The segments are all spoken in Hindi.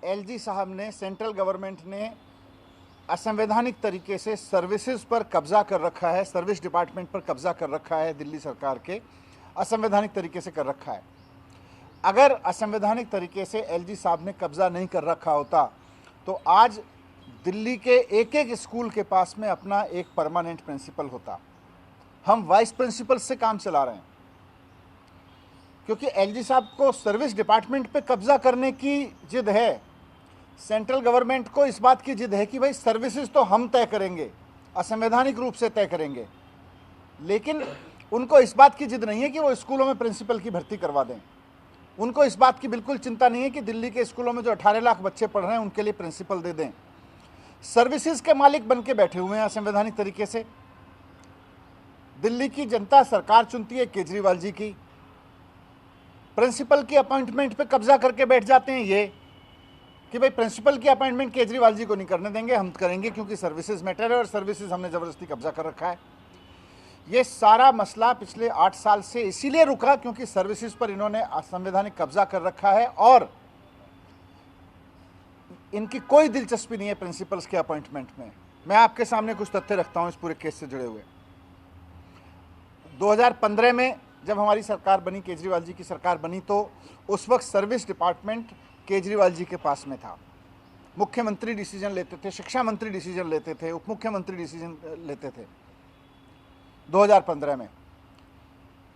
एलजी साहब ने, सेंट्रल गवर्नमेंट ने असंवैधानिक तरीके से सर्विसेज पर कब्जा कर रखा है, सर्विस डिपार्टमेंट पर कब्जा कर रखा है, दिल्ली सरकार के असंवैधानिक तरीके से कर रखा है। अगर असंवैधानिक तरीके से एलजी साहब ने कब्जा नहीं कर रखा होता तो आज दिल्ली के एक एक स्कूल के पास में अपना एक परमानेंट प्रिंसिपल होता। हम वाइस प्रिंसिपल से काम चला रहे हैं क्योंकि एलजी साहब को सर्विस डिपार्टमेंट पे कब्जा करने की जिद है। सेंट्रल गवर्नमेंट को इस बात की जिद है कि भाई सर्विसेज तो हम तय करेंगे, असंवैधानिक रूप से तय करेंगे, लेकिन उनको इस बात की जिद नहीं है कि वो स्कूलों में प्रिंसिपल की भर्ती करवा दें। उनको इस बात की बिल्कुल चिंता नहीं है कि दिल्ली के स्कूलों में जो 18 लाख बच्चे पढ़ रहे हैं उनके लिए प्रिंसिपल दे दें। सर्विसेज के मालिक बन के बैठे हुए हैं असंवैधानिक तरीके से। दिल्ली की जनता सरकार चुनती है केजरीवाल जी की, प्रिंसिपल की अपॉइंटमेंट पे कब्जा करके बैठ जाते हैं ये कि भाई प्रिंसिपल की अपॉइंटमेंट केजरीवाल जी को नहीं करने देंगे, हम करेंगे क्योंकि सर्विसेज मैटर है और सर्विसेज हमने ज़बरदस्ती कब्जा कर रखा है। ये सारा मसला पिछले 8 साल से इसीलिए रुका क्योंकि सर्विसेज पर इन्होंने असंवैधानिक कब्जा कर रखा है और इनकी कोई दिलचस्पी नहीं है प्रिंसिपल्स के अपॉइंटमेंट में। मैं आपके सामने कुछ तथ्य रखता हूं इस पूरे केस से जुड़े हुए। 2015 में जब हमारी सरकार बनी, केजरीवाल जी की सरकार बनी, तो उस वक्त सर्विस डिपार्टमेंट केजरीवाल जी के पास में था। मुख्यमंत्री डिसीजन लेते थे, शिक्षा मंत्री डिसीजन लेते थे, उप मुख्यमंत्री डिसीजन लेते थे 2015 में।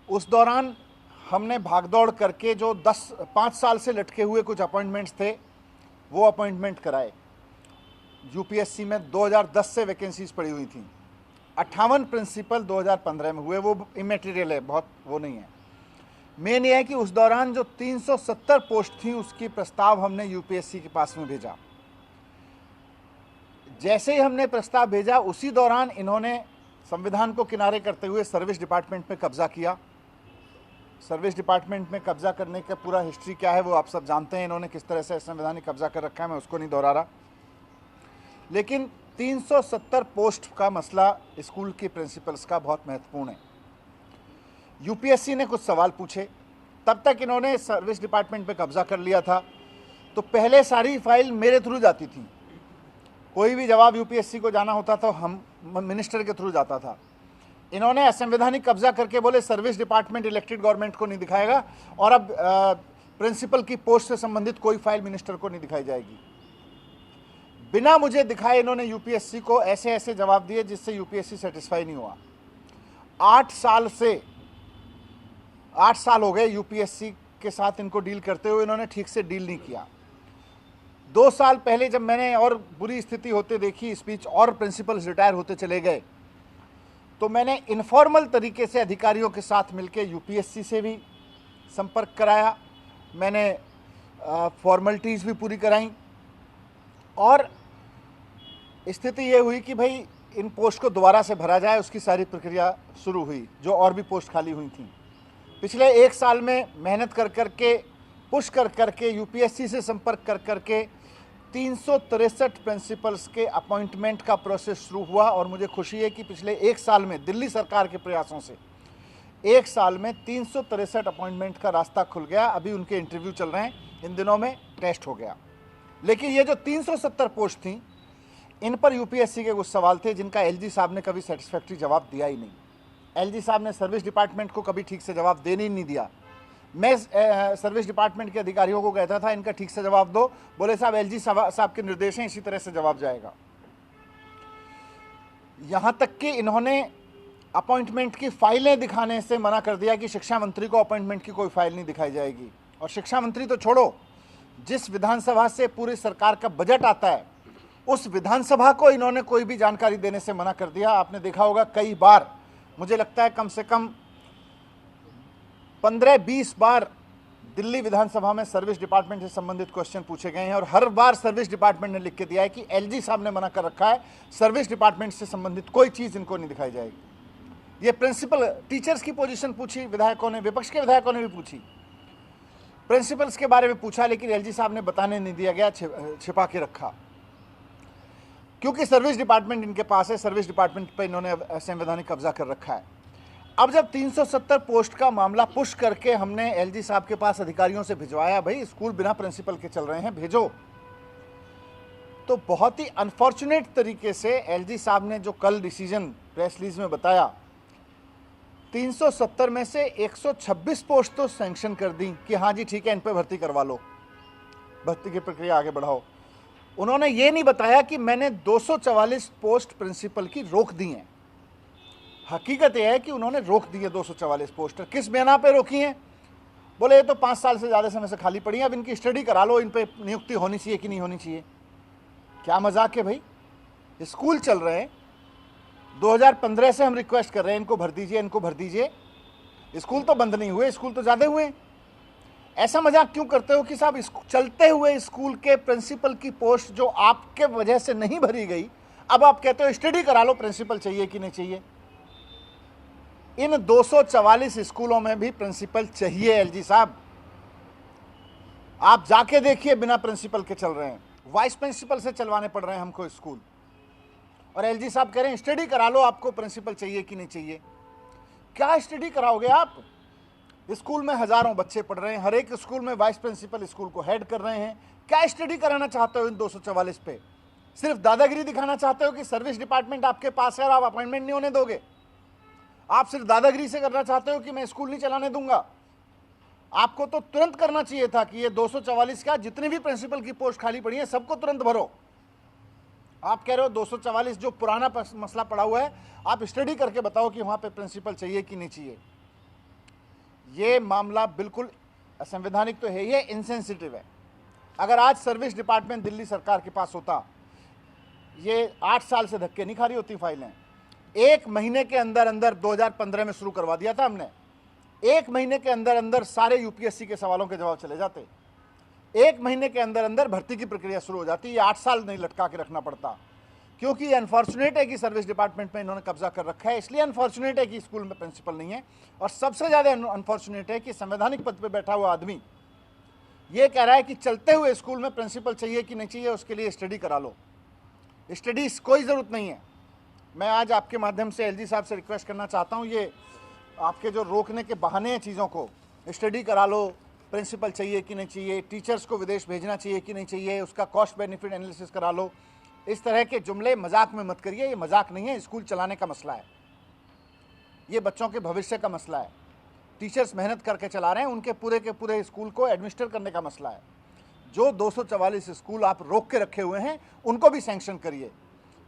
उस दौरान हमने भागदौड़ करके जो 5 साल से लटके हुए कुछ अपॉइंटमेंट्स थे वो अपॉइंटमेंट कराए। यूपीएससी में 2010 से वैकेंसीज पड़ी हुई थी, 58 प्रिंसिपल 2015 में हुए। वो इमेटीरियल है, बहुत वो नहीं है। मेन ये है कि उस दौरान जो 370 पोस्ट थी उसकी प्रस्ताव हमने यूपीएससी के पास में भेजा। जैसे ही हमने प्रस्ताव भेजा उसी दौरान इन्होंने संविधान को किनारे करते हुए सर्विस डिपार्टमेंट पे कब्जा किया। सर्विस डिपार्टमेंट में कब्जा करने का पूरा हिस्ट्री क्या है वो आप सब जानते हैं, इन्होंने किस तरह से संवैधानिक कब्जा कर रखा है, मैं उसको नहीं दोहरा रहा। लेकिन 370 पोस्ट का मसला स्कूल के प्रिंसिपल्स का बहुत महत्वपूर्ण है। यूपीएससी ने कुछ सवाल पूछे, तब तक इन्होंने सर्विस डिपार्टमेंट पे कब्जा कर लिया था, तो पहले सारी फाइल मेरे थ्रू जाती थी। कोई भी जवाब यूपीएससी को जाना होता तो हम मिनिस्टर के थ्रू जाता था। इन्होंने असंवैधानिक कब्जा करके बोले सर्विस डिपार्टमेंट इलेक्टेड गवर्नमेंट को नहीं दिखाएगा और अब प्रिंसिपल की पोस्ट से संबंधित कोई फाइल मिनिस्टर को नहीं दिखाई जाएगी। बिना मुझे दिखाए इन्होंने यूपीएससी को ऐसे ऐसे जवाब दिए जिससे यूपीएससी सेटिस्फाई नहीं हुआ। 8 साल हो गए यूपीएससी के साथ इनको डील करते हुए, इन्होंने ठीक से डील नहीं किया। 2 साल पहले जब मैंने और बुरी स्थिति होते देखी, स्पीच और प्रिंसिपल्स रिटायर होते चले गए, तो मैंने इनफॉर्मल तरीके से अधिकारियों के साथ मिलकर यूपीएससी से भी संपर्क कराया, मैंने फॉर्मेलिटीज़ भी पूरी कराई और स्थिति ये हुई कि भाई इन पोस्ट को दोबारा से भरा जाए, उसकी सारी प्रक्रिया शुरू हुई, जो और भी पोस्ट खाली हुई थी। पिछले 1 साल में मेहनत कर करके, पुश कर करके, यूपीएससी से संपर्क कर करके 363 प्रिंसिपल्स के अपॉइंटमेंट का प्रोसेस शुरू हुआ और मुझे खुशी है कि पिछले 1 साल में दिल्ली सरकार के प्रयासों से 1 साल में 363 अपॉइंटमेंट का रास्ता खुल गया। अभी उनके इंटरव्यू चल रहे हैं, इन दिनों में टेस्ट हो गया। लेकिन ये जो 370 पोस्ट थी, इन पर यूपीएससी के कुछ सवाल थे जिनका एलजी साहब ने कभी सेटिस्फैक्ट्री जवाब दिया ही नहीं। एलजी साहब ने सर्विस डिपार्टमेंट को कभी ठीक से जवाब देने ही नहीं दिया। मैं सर्विस डिपार्टमेंट के अधिकारियों को कहता था इनका ठीक से जवाब दो, बोले साहब एलजी साहब के निर्देश हैं, इसी तरह से जवाब जाएगा। यहां तक कि इन्होंने अपॉइंटमेंट की फाइलें दिखाने से मना कर दिया कि शिक्षा मंत्री को अपॉइंटमेंट की कोई फाइल नहीं दिखाई जाएगी। और शिक्षा मंत्री तो छोड़ो, जिस विधानसभा से पूरी सरकार का बजट आता है उस विधानसभा को इन्होंने कोई भी जानकारी देने से मना कर दिया। आपने देखा होगा कई बार, मुझे लगता है कम से कम 15-20 बार दिल्ली विधानसभा में सर्विस डिपार्टमेंट से संबंधित क्वेश्चन पूछे गए हैं और हर बार सर्विस डिपार्टमेंट ने लिख के दिया है कि एलजी साहब ने मना कर रखा है, सर्विस डिपार्टमेंट से संबंधित कोई चीज़ इनको नहीं दिखाई जाएगी। ये प्रिंसिपल टीचर्स की पोजीशन पूछी विधायकों ने, विपक्ष के विधायकों ने भी पूछी, प्रिंसिपल्स के बारे में पूछा, लेकिन एलजी साहब ने बताने नहीं दिया गया, छिपा के रखा। क्योंकि सर्विस डिपार्टमेंट इनके पास है, सर्विस डिपार्टमेंट पर इन्होंने संवैधानिक कब्जा कर रखा है। अब जब 370 पोस्ट का मामला पुश करके हमने एलजी साहब के पास अधिकारियों से भिजवाया, भाई स्कूल बिना प्रिंसिपल के चल रहे हैं, भेजो, तो बहुत ही अनफॉर्चुनेट तरीके से एलजी साहब ने जो कल डिसीजन प्रेस रिलीज में बताया, 370 में से 126 पोस्ट तो सैंक्शन कर दी कि हाँ जी ठीक है, इन पे भर्ती करवा लो, भर्ती की प्रक्रिया आगे बढ़ाओ। उन्होंने ये नहीं बताया कि मैंने 244 पोस्ट प्रिंसिपल की रोक दी हैं। हकीकत यह है कि उन्होंने रोक दी है 244 पोस्ट। किस बिना पे रोकी हैं? बोले ये तो 5 साल से ज़्यादा समय से खाली पड़ी हैं, अब इनकी स्टडी करा लो, इन पे नियुक्ति होनी चाहिए कि नहीं होनी चाहिए। क्या मजाक है भाई? स्कूल चल रहे हैं, 2015 से हम रिक्वेस्ट कर रहे हैं इनको भर दीजिए, इनको भर दीजिए। स्कूल तो बंद नहीं हुए, स्कूल तो ज़्यादा हुए हैं। ऐसा मजाक क्यों करते हो कि साहब चलते हुए स्कूल के प्रिंसिपल की पोस्ट जो आपके वजह से नहीं भरी गई, अब आप कहते हो स्टडी करा लो, प्रिंसिपल चाहिए कि नहीं चाहिए। इन 244 स्कूलों में भी प्रिंसिपल चाहिए एलजी साहब। आप जाके देखिए, बिना प्रिंसिपल के चल रहे हैं, वाइस प्रिंसिपल से चलवाने पड़ रहे हैं हमको स्कूल, और एलजी साहब कह रहे हैं स्टडी करा लो, आपको प्रिंसिपल चाहिए कि नहीं चाहिए। क्या स्टडी कराओगे आप? स्कूल में हजारों बच्चे पढ़ रहे हैं, हर एक स्कूल में वाइस प्रिंसिपल स्कूल को हेड कर रहे हैं। क्या स्टडी कराना चाहते हो इन 244 पे? सिर्फ दादागिरी दिखाना चाहते हो कि सर्विस डिपार्टमेंट आपके पास है और आप अपॉइंटमेंट नहीं होने दोगे? आप सिर्फ दादागिरी से करना चाहते हो कि मैं स्कूल नहीं चलाने दूंगा? आपको तो तुरंत करना चाहिए था कि ये 244 का जितनी भी प्रिंसिपल की पोस्ट खाली पड़ी है सबको तुरंत भरो। आप कह रहे हो 244 जो पुराना मसला पड़ा हुआ है, आप स्टडी करके बताओ कि वहां पे प्रिंसिपल चाहिए कि नहीं चाहिए। ये मामला बिल्कुल असंवैधानिक तो है, ये इनसेंसिटिव है। अगर आज सर्विस डिपार्टमेंट दिल्ली सरकार के पास होता, ये 8 साल से धक्के नहीं खा रही होती फाइलें। 1 महीने के अंदर अंदर 2015 में शुरू करवा दिया था हमने। 1 महीने के अंदर अंदर सारे यूपीएससी के सवालों के जवाब चले जाते। 1 महीने के अंदर अंदर भर्ती की प्रक्रिया शुरू हो जाती। ये 8 साल नहीं लटका के रखना पड़ता, क्योंकि ये अनफॉर्चुनेट है कि सर्विस डिपार्टमेंट में इन्होंने कब्जा कर रखा है, इसलिए अनफॉर्चुनेट है कि स्कूल में प्रिंसिपल नहीं है। और सबसे ज़्यादा अनफॉर्चुनेट है कि संवैधानिक पद पर बैठा हुआ आदमी ये कह रहा है कि चलते हुए स्कूल में प्रिंसिपल चाहिए कि नहीं चाहिए, उसके लिए स्टडी करा लो। स्टडी कोई ज़रूरत नहीं है। मैं आज आपके माध्यम से एलजी साहब से रिक्वेस्ट करना चाहता हूँ, ये आपके जो रोकने के बहाने हैं चीज़ों को, स्टडी करा लो, प्रिंसिपल चाहिए कि नहीं चाहिए, टीचर्स को विदेश भेजना चाहिए कि नहीं चाहिए, उसका कॉस्ट बेनिफिट एनालिसिस करा लो, इस तरह के जुमले मजाक में मत करिए। ये मजाक नहीं है, स्कूल चलाने का मसला है, ये बच्चों के भविष्य का मसला है। टीचर्स मेहनत करके चला रहे हैं, उनके पूरे के पूरे स्कूल को एडमिनिस्टर करने का मसला है। जो 244 स्कूल आप रोक के रखे हुए हैं उनको भी सैंक्शन करिए।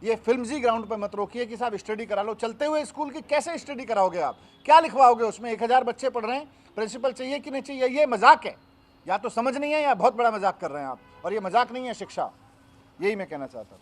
ये फिल्मजी ग्राउंड पर मत रोकिए कि साहब स्टडी करा लो। चलते हुए स्कूल की कैसे स्टडी कराओगे आप? क्या लिखवाओगे उसमें? 1000 बच्चे पढ़ रहे हैं, प्रिंसिपल चाहिए कि नहीं चाहिए? ये मजाक है, या तो समझ नहीं है या बहुत बड़ा मजाक कर रहे हैं आप, और ये मजाक नहीं है शिक्षा। यही मैं कहना चाहता था।